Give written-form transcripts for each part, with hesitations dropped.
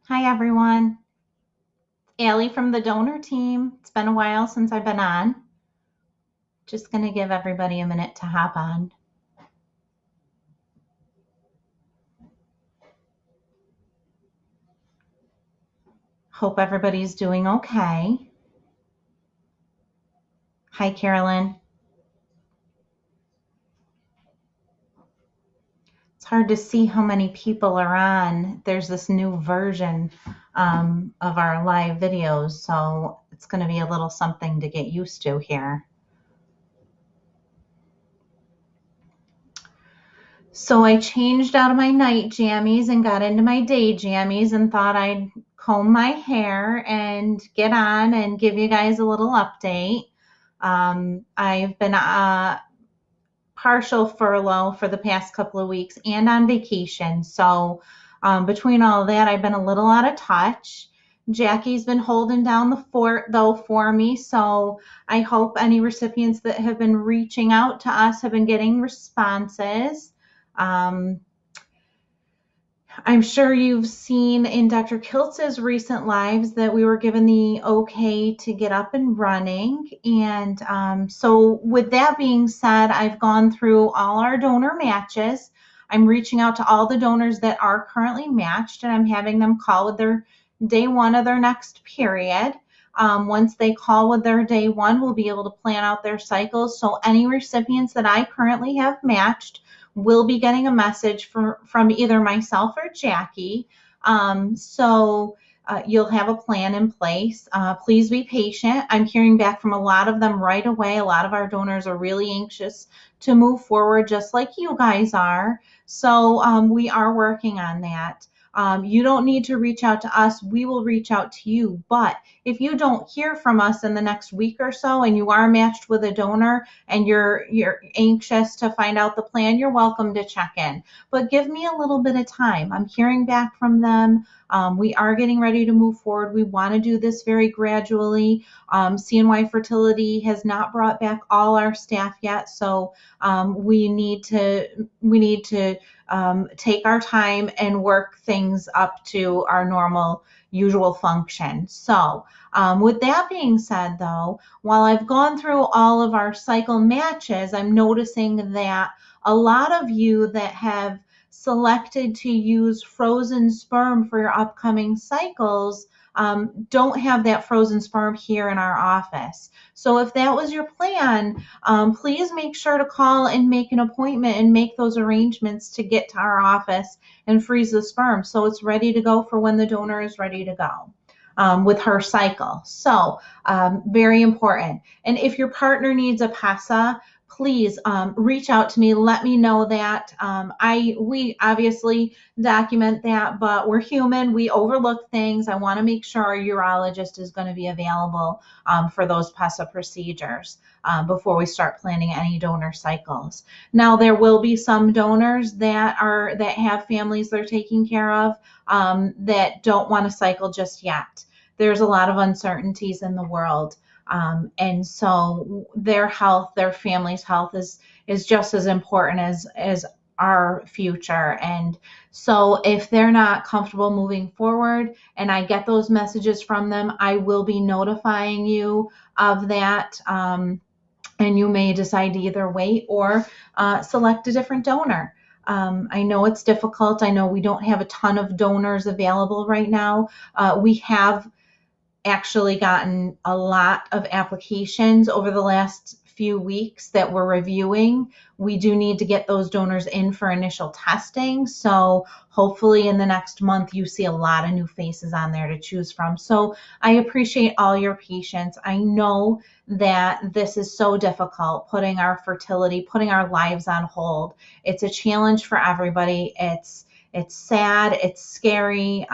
Hi everyone, Allie from the donor team. It's been a while since I've been on. Just going to give everybody a minute to hop on. Hope everybody's doing okay. Hi Carolyn. It's hard to see how many people are on. There's this new version of our live videos, so it's going to be a little something to get used to here. So I changed out of my night jammies and got into my day jammies and thought I'd comb my hair and get on and give you guys a little update. I've been partial furlough for the past couple of weeks and on vacation. So between all of that, I've been a little out of touch. Jackie's been holding down the fort though for me. So I hope any recipients that have been reaching out to us have been getting responses. Um, I'm sure you've seen in Dr. Kiltz's recent lives that we were given the okay to get up and running. And so with that being said, I've gone through all our donor matches. I'm reaching out to all the donors that are currently matched, and I'm having them call with their day one of their next period. Once they call with their day one, we'll be able to plan out their cycles. So any recipients that I currently have matched will be getting a message from either myself or Jackie. You'll have a plan in place. Please be patient. I'm hearing back from a lot of them right away. A lot of our donors are really anxious to move forward, just like you guys are. So we are working on that. You don't need to reach out to us. We will reach out to you. But if you don't hear from us in the next week or so and you are matched with a donor and you're anxious to find out the plan, you're welcome to check in. But give me a little bit of time. I'm hearing back from them. We are getting ready to move forward. We want to do this very gradually. CNY Fertility has not brought back all our staff yet, so we need to take our time and work things up to our normal usual function. So with that being said, though, while I've gone through all of our cycle matches, I'm noticing that a lot of you that have selected to use frozen sperm for your upcoming cycles don't have that frozen sperm here in our office. So if that was your plan, please make sure to call and make an appointment and make those arrangements to get to our office and freeze the sperm so it's ready to go for when the donor is ready to go. With her cycle. So very important. And if your partner needs a PESA, please reach out to me. Let me know that. We obviously document that, but we're human. We overlook things. I want to make sure our urologist is going to be available for those PESA procedures before we start planning any donor cycles. Now, there will be some donors that have families they're taking care of that don't want to cycle just yet. There's a lot of uncertainties in the world. And so their health, their family's health is just as important as our future. And so if they're not comfortable moving forward and I get those messages from them, I will be notifying you of that. And you may decide to either wait or select a different donor. I know it's difficult. I know we don't have a ton of donors available right now. We have actually gotten a lot of applications over the last few weeks that we're reviewing. We do need to get those donors in for initial testing. So hopefully in the next month, you see a lot of new faces on there to choose from. So I appreciate all your patience. I know that this is so difficult, putting our fertility, putting our lives on hold. It's a challenge for everybody. It's sad. It's scary.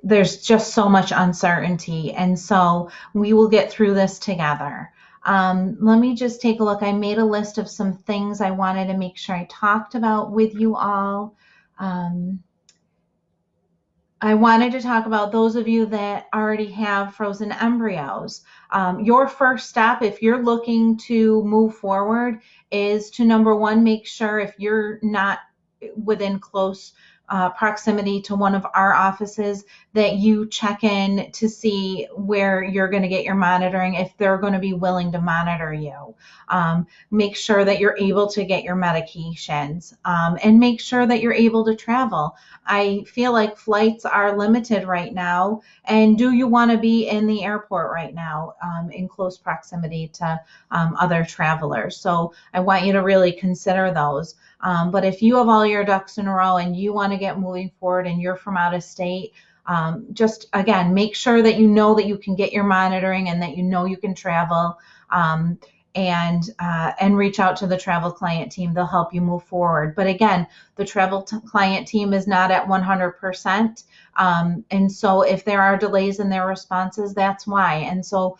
There's just so much uncertainty. And so we will get through this together. Let me just take a look. I made a list of some things I wanted to make sure I talked about with you all. I wanted to talk about those of you that already have frozen embryos. Your first step, if you're looking to move forward, is to number one, make sure if you're not within close proximity to one of our offices, that you check in to see where you're going to get your monitoring, if they're going to be willing to monitor you. Make sure that you're able to get your medications, and make sure that you're able to travel. I feel like flights are limited right now. And do you want to be in the airport right now, in close proximity to other travelers? So I want you to really consider those. But if you have all your ducks in a row and you want to get moving forward and you're from out of state, just again, make sure that you know that you can get your monitoring and that you know you can travel. And reach out to the travel client team. They'll help you move forward. But again, the travel client team is not at 100%. And so if there are delays in their responses, that's why. And so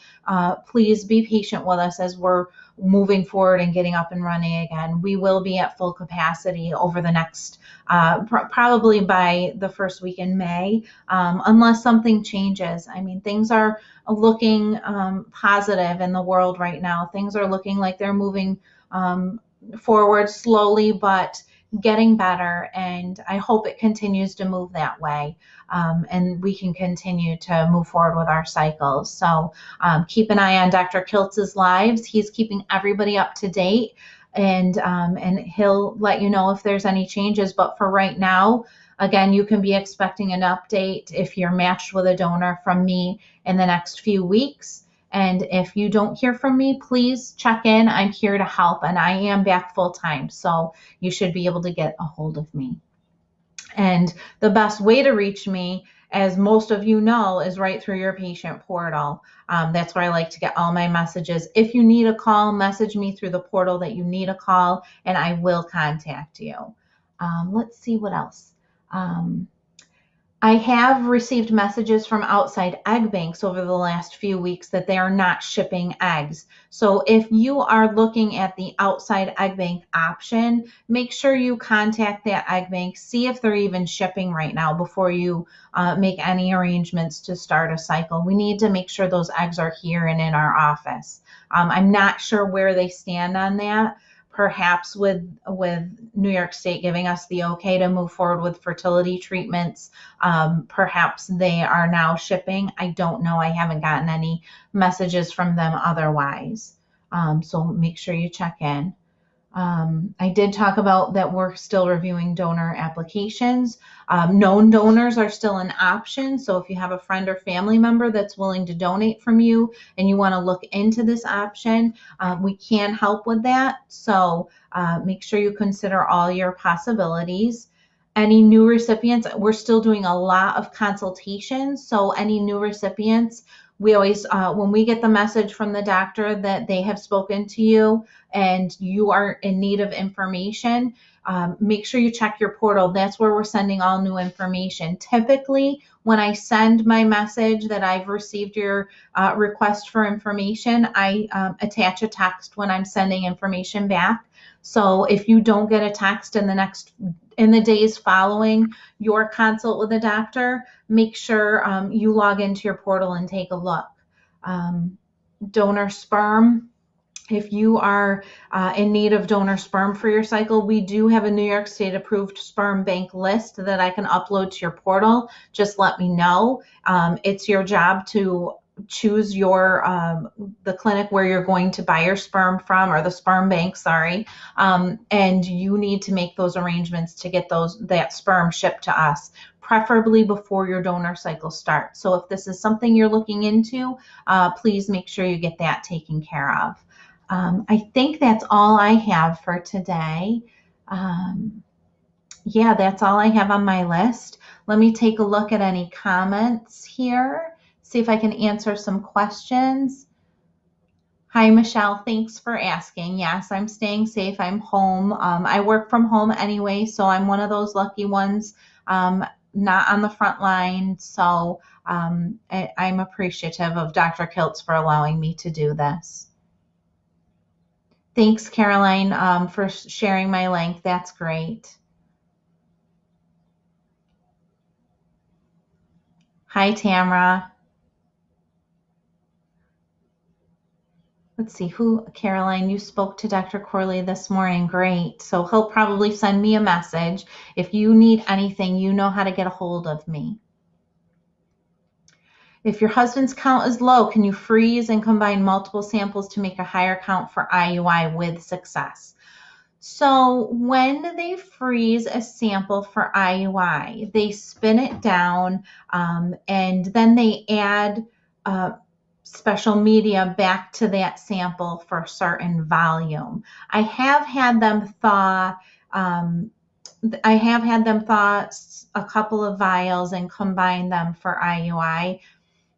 please be patient with us as we're moving forward and getting up and running again. We will be at full capacity over the next, probably by the first week in May, unless something changes. I mean, things are looking positive in the world right now. Things are looking like they're moving forward slowly, but getting better. And I hope it continues to move that way. And we can continue to move forward with our cycles. So keep an eye on Dr. Kiltz's lives. He's keeping everybody up to date, and he'll let you know if there's any changes. But for right now, again, you can be expecting an update if you're matched with a donor from me in the next few weeks. And if you don't hear from me, please check in. I'm here to help, and I am back full time. So you should be able to get a hold of me. And the best way to reach me, as most of you know, is right through your patient portal. That's where I like to get all my messages. If you need a call, message me through the portal that you need a call, and I will contact you. Let's see what else. I have received messages from outside egg banks over the last few weeks that they are not shipping eggs. So if you are looking at the outside egg bank option, make sure you contact that egg bank, see if they're even shipping right now before you make any arrangements to start a cycle. We need to make sure those eggs are here and in our office. I'm not sure where they stand on that. Perhaps with New York State giving us the okay to move forward with fertility treatments, perhaps they are now shipping. I don't know. I haven't gotten any messages from them otherwise. So make sure you check in. I did talk about that we're still reviewing donor applications. Known donors are still an option. So if you have a friend or family member that's willing to donate from you and you want to look into this option, we can help with that. So make sure you consider all your possibilities. Any new recipients, we're still doing a lot of consultations. So any new recipients, we always, when we get the message from the doctor that they have spoken to you and you are in need of information, make sure you check your portal. That's where we're sending all new information. Typically, when I send my message that I've received your request for information, I attach a text when I'm sending information back. So if you don't get a text in the days following your consult with a doctor, make sure you log into your portal and take a look. Donor sperm. If you are in need of donor sperm for your cycle, we do have a New York State approved sperm bank list that I can upload to your portal. Just let me know. It's your job to choose the clinic where you're going to buy your sperm from, or the sperm bank, sorry. And you need to make those arrangements to get that sperm shipped to us, preferably before your donor cycle starts. So if this is something you're looking into, please make sure you get that taken care of. I think that's all I have for today. Yeah, that's all I have on my list. Let me take a look at any comments here, see if I can answer some questions. Hi, Michelle. Thanks for asking. Yes, I'm staying safe. I'm home. I work from home anyway, so I'm one of those lucky ones, not on the front line. So I'm appreciative of Dr. Kiltz for allowing me to do this. Thanks, Caroline, for sharing my link. That's great. Hi, Tamra. let's see who, Caroline, you spoke to Dr. Corley this morning. Great. So he'll probably send me a message. If you need anything, you know how to get a hold of me. If your husband's count is low, can you freeze and combine multiple samples to make a higher count for IUI with success? So when they freeze a sample for IUI, they spin it down and then they add special media back to that sample for a certain volume. I have had them thaw a couple of vials and combine them for IUI.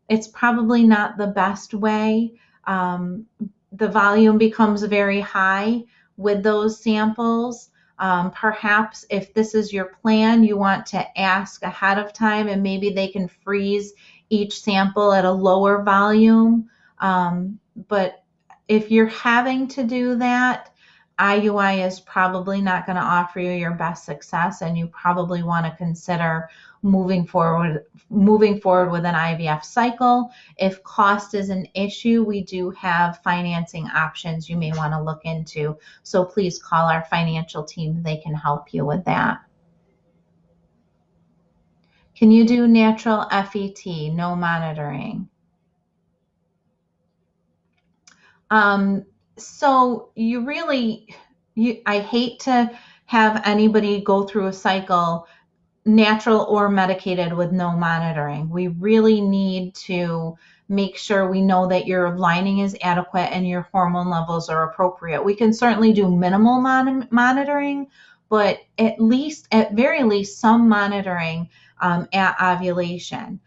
It's probably not the best way. The volume becomes very high with those samples. Perhaps if this is your plan, you want to ask ahead of time and maybe they can freeze each sample at a lower volume. But if you're having to do that, IUI is probably not going to offer you your best success, and you probably want to consider moving forward with an IVF cycle. If cost is an issue, we do have financing options you may want to look into. So please call our financial team. They can help you with that. Can you do natural FET, no monitoring? So I hate to have anybody go through a cycle natural or medicated with no monitoring. We really need to make sure we know that your lining is adequate and your hormone levels are appropriate. We can certainly do minimal monitoring, but at very least, some monitoring at ovulation.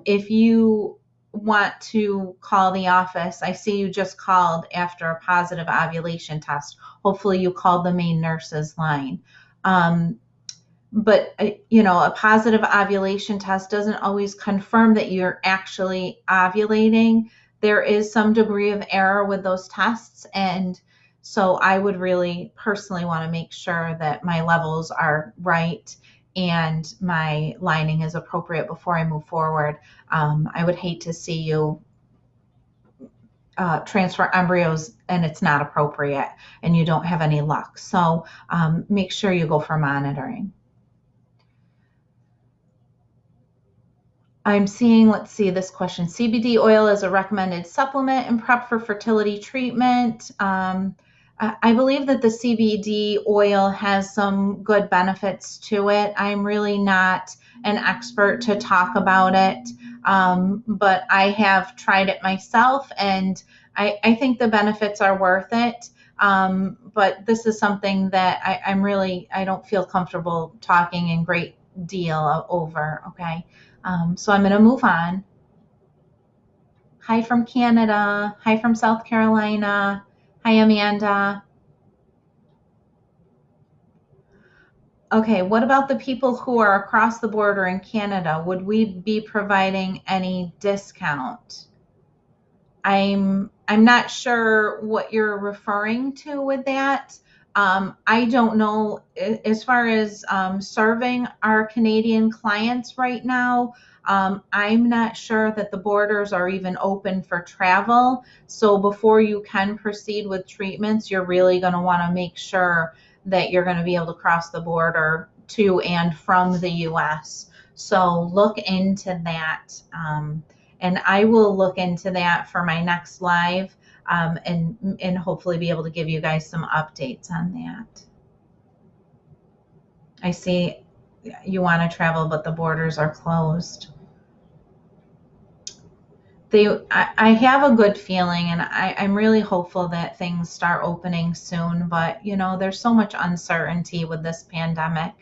If you want to call the office, I see you just called after a positive ovulation test. Hopefully you called the main nurse's line. But a positive ovulation test doesn't always confirm that you're actually ovulating. There is some degree of error with those tests, and so I would really personally want to make sure that my levels are right and my lining is appropriate before I move forward. I would hate to see you transfer embryos and it's not appropriate and you don't have any luck. So make sure you go for monitoring. I'm seeing, let's see this question. CBD oil is a recommended supplement and prep for fertility treatment. I believe that the CBD oil has some good benefits to it. I'm really not an expert to talk about it, but I have tried it myself and I think the benefits are worth it. But this is something that I don't feel comfortable talking in great deal over, okay? So I'm going to move on. Hi from Canada. Hi from South Carolina. Hi, Amanda. Okay, what about the people who are across the border in Canada? Would we be providing any discount? I'm not sure what you're referring to with that. I don't know as far as serving our Canadian clients right now. I'm not sure that the borders are even open for travel. So before you can proceed with treatments, you're really going to want to make sure that you're going to be able to cross the border to and from the US. So look into that. And I will look into that for my next live and hopefully be able to give you guys some updates on that. I see you want to travel, but the borders are closed. I have a good feeling, and I'm really hopeful that things start opening soon. But there's so much uncertainty with this pandemic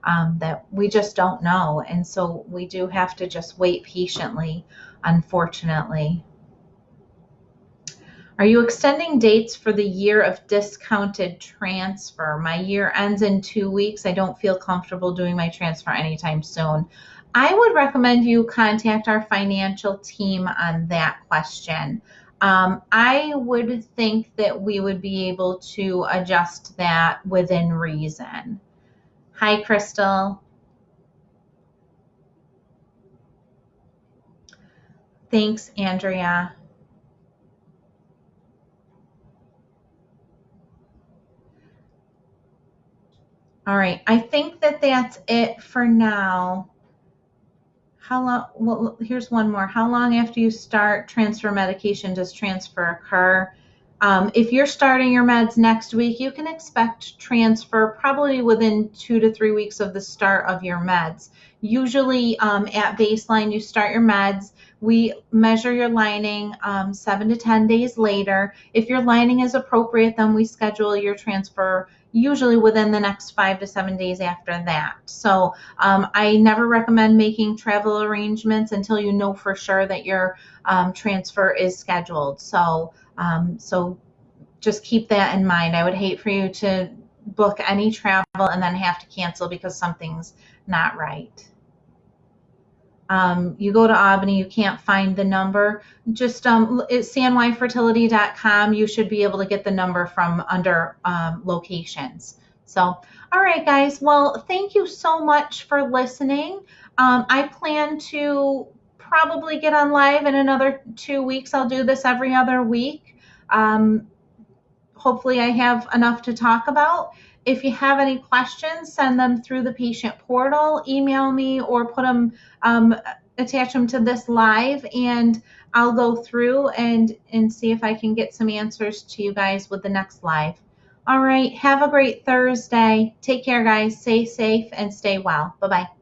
that we just don't know, and so we do have to just wait patiently, unfortunately. Are you extending dates for the year of discounted transfer? My year ends in 2 weeks. I don't feel comfortable doing my transfer anytime soon. I would recommend you contact our financial team on that question. I would think that we would be able to adjust that within reason. Hi, Crystal. Thanks, Andrea. All right. I think that that's it for now. How long? Well, here's one more. How long after you start transfer medication does transfer occur? If you're starting your meds next week, you can expect transfer probably within 2 to 3 weeks of the start of your meds. Usually at baseline, you start your meds. We measure your lining 7 to 10 days later. If your lining is appropriate, then we schedule your transfer usually within the next 5 to 7 days after that. So I never recommend making travel arrangements until you know for sure that your transfer is scheduled. So just keep that in mind. I would hate for you to book any travel and then have to cancel because something's not right. You go to Albany, you can't find the number, just it's sanyfertility.com. You should be able to get the number from under locations. So, all right, guys. Well, thank you so much for listening. I plan to probably get on live in another 2 weeks. I'll do this every other week. Hopefully I have enough to talk about. If you have any questions, send them through the patient portal, email me, or put them, attach them to this live, and I'll go through and see if I can get some answers to you guys with the next live. All right. Have a great Thursday. Take care, guys. Stay safe and stay well. Bye-bye.